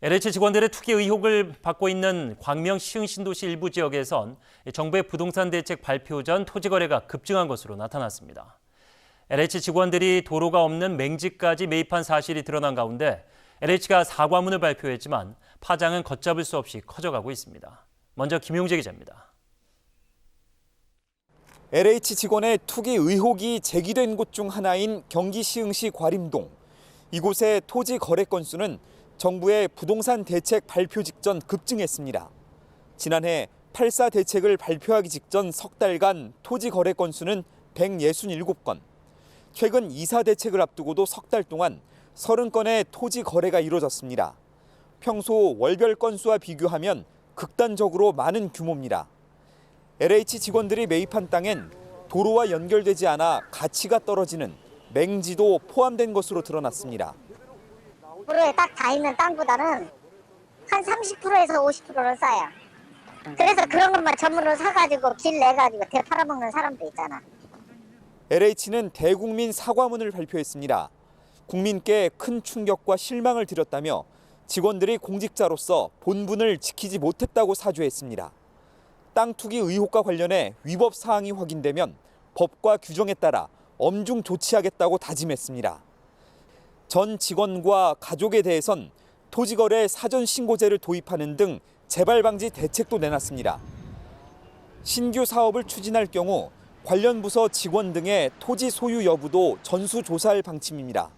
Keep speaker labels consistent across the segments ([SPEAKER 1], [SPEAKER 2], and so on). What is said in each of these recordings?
[SPEAKER 1] LH 직원들의 투기 의혹을 받고 있는 광명 시흥 신도시 일부 지역에선 정부의 부동산 대책 발표 전 토지 거래가 급증한 것으로 나타났습니다. LH 직원들이 도로가 없는 맹지까지 매입한 사실이 드러난 가운데 LH가 사과문을 발표했지만 파장은 걷잡을 수 없이 커져가고 있습니다. 먼저 김용재 기자입니다.
[SPEAKER 2] LH 직원의 투기 의혹이 제기된 곳 중 하나인 경기 시흥시 과림동. 이곳의 토지 거래 건수는 정부의 부동산 대책 발표 직전 급증했습니다. 지난해 8.4 대책을 발표하기 직전 석 달간 토지 거래 건수는 167건. 최근 2.4 대책을 앞두고도 석 달 동안 30건의 토지 거래가 이루어졌습니다. 평소 월별 건수와 비교하면 극단적으로 많은 규모입니다. LH 직원들이 매입한 땅엔 도로와 연결되지 않아 가치가 떨어지는 맹지도 포함된 것으로 드러났습니다.
[SPEAKER 3] 도로에 딱 다 있는 땅보다는 한 30%에서 50%는 싸요. 그래서 그런 것만 전문으로 사가지고 길 내가지고 대 팔아먹는 사람도 있잖아.
[SPEAKER 2] LH는 대국민 사과문을 발표했습니다. 국민께 큰 충격과 실망을 드렸다며 직원들이 공직자로서 본분을 지키지 못했다고 사죄했습니다. 땅 투기 의혹과 관련해 위법 사항이 확인되면 법과 규정에 따라 엄중 조치하겠다고 다짐했습니다. 전 직원과 가족에 대해선 토지거래 사전신고제를 도입하는 등 재발 방지 대책도 내놨습니다. 신규 사업을 추진할 경우 관련 부서 직원 등의 토지 소유 여부도 전수조사할 방침입니다.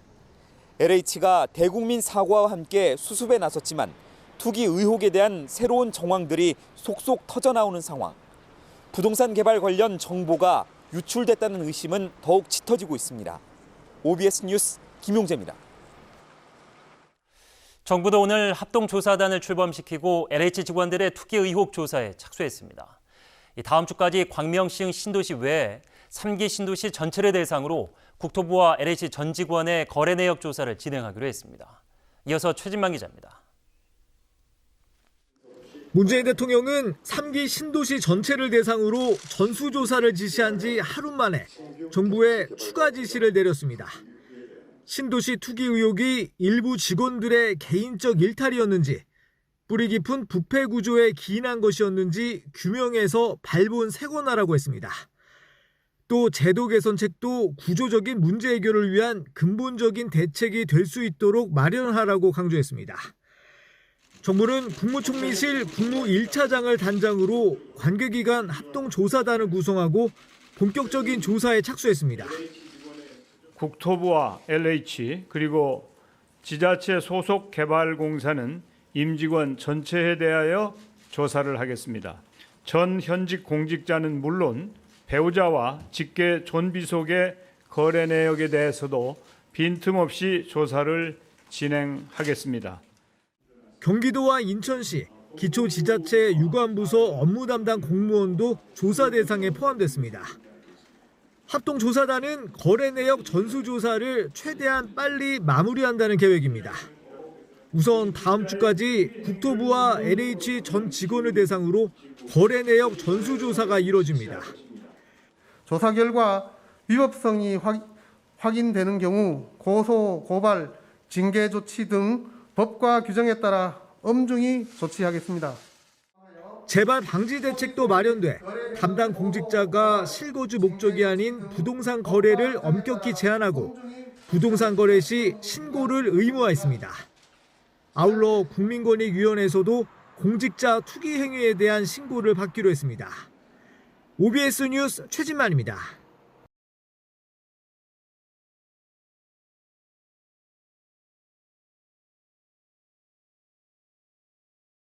[SPEAKER 2] LH가 대국민 사과와 함께 수습에 나섰지만 투기 의혹에 대한 새로운 정황들이 속속 터져나오는 상황. 부동산 개발 관련 정보가 유출됐다는 의심은 더욱 짙어지고 있습니다. OBS 뉴스 김용재입니다.
[SPEAKER 1] 정부도 오늘 합동조사단을 출범시키고 LH 직원들의 투기 의혹 조사에 착수했습니다. 다음 주까지 광명 시흥 신도시 외에 3기 신도시 전체를 대상으로 국토부와 LH 전 직원의 거래 내역 조사를 진행하기로 했습니다. 이어서 최진만 기자입니다.
[SPEAKER 4] 문재인 대통령은 3기 신도시 전체를 대상으로 전수조사를 지시한 지 하루 만에 정부에 추가 지시를 내렸습니다. 신도시 투기 의혹이 일부 직원들의 개인적 일탈이었는지, 뿌리 깊은 부패 구조에 기인한 것이었는지 규명해서 발본색원하라고 했습니다. 또 제도 개선책도 구조적인 문제 해결을 위한 근본적인 대책이 될 수 있도록 마련하라고 강조했습니다. 정부는 국무총리실 국무 1차장을 단장으로 관계기관 합동조사단을 구성하고 본격적인 조사에 착수했습니다.
[SPEAKER 5] 국토부와 LH 그리고 지자체 소속 개발공사는 임직원 전체에 대하여 조사를 하겠습니다. 전 현직 공직자는 물론 배우자와 직계 존비속의 거래 내역에 대해서도 빈틈없이 조사를 진행하겠습니다.
[SPEAKER 4] 경기도와 인천시, 기초지자체 유관부서 업무 담당 공무원도 조사 대상에 포함됐습니다. 합동조사단은 거래 내역 전수조사를 최대한 빨리 마무리한다는 계획입니다. 우선 다음 주까지 국토부와 LH 전 직원을 대상으로 거래 내역 전수조사가 이뤄집니다.
[SPEAKER 6] 조사 결과 위법성이 확인되는 경우 고소, 고발, 징계 조치 등 법과 규정에 따라 엄중히 조치하겠습니다.
[SPEAKER 4] 재발 방지 대책도 마련돼 담당 공직자가 실거주 목적이 아닌 부동산 거래를 엄격히 제한하고 부동산 거래 시 신고를 의무화했습니다. 아울러 국민권익위원회에서도 공직자 투기 행위에 대한 신고를 받기로 했습니다. OBS 뉴스 최진만입니다.